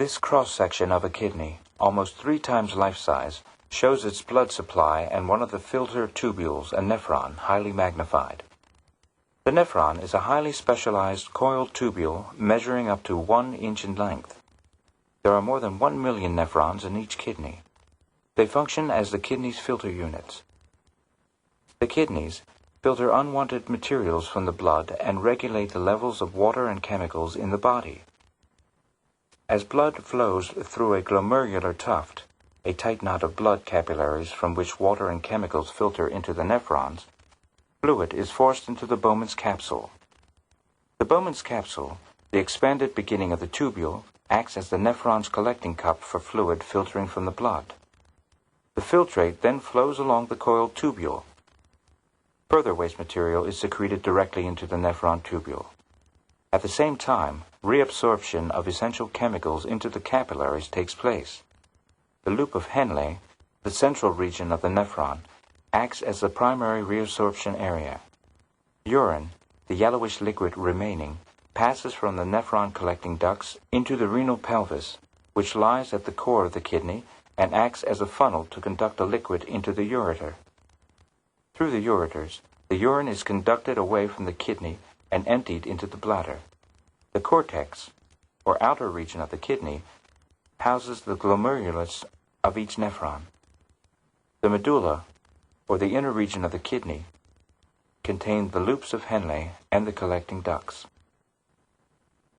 This cross-section of a kidney, almost 3 times life-size, shows its blood supply and one of the filter tubules, a nephron, highly magnified. The nephron is a highly specialized coiled tubule measuring up to 1 inch in length. There are more than 1 million nephrons in each kidney. They function as the kidney's filter units. The kidneys filter unwanted materials from the blood and regulate the levels of water and chemicals in the body. As blood flows through a glomerular tuft, a tight knot of blood capillaries from which water and chemicals filter into the nephrons, fluid is forced into the Bowman's capsule. The Bowman's capsule, the expanded beginning of the tubule, acts as the nephron's collecting cup for fluid filtering from the blood. The filtrate then flows along the coiled tubule. Further waste material is secreted directly into the nephron tubule. At the same time, reabsorption of essential chemicals into the capillaries takes place. The loop of Henle, the central region of the nephron, acts as the primary reabsorption area. Urine, the yellowish liquid remaining, passes from the nephron collecting ducts into the renal pelvis, which lies at the core of the kidney and acts as a funnel to conduct the liquid into the ureter. Through the ureters, the urine is conducted away from the kidney and emptied into the bladder. The cortex, or outer region of the kidney, houses the glomerulus of each nephron. The medulla, or the inner region of the kidney, contains the loops of Henle and the collecting ducts.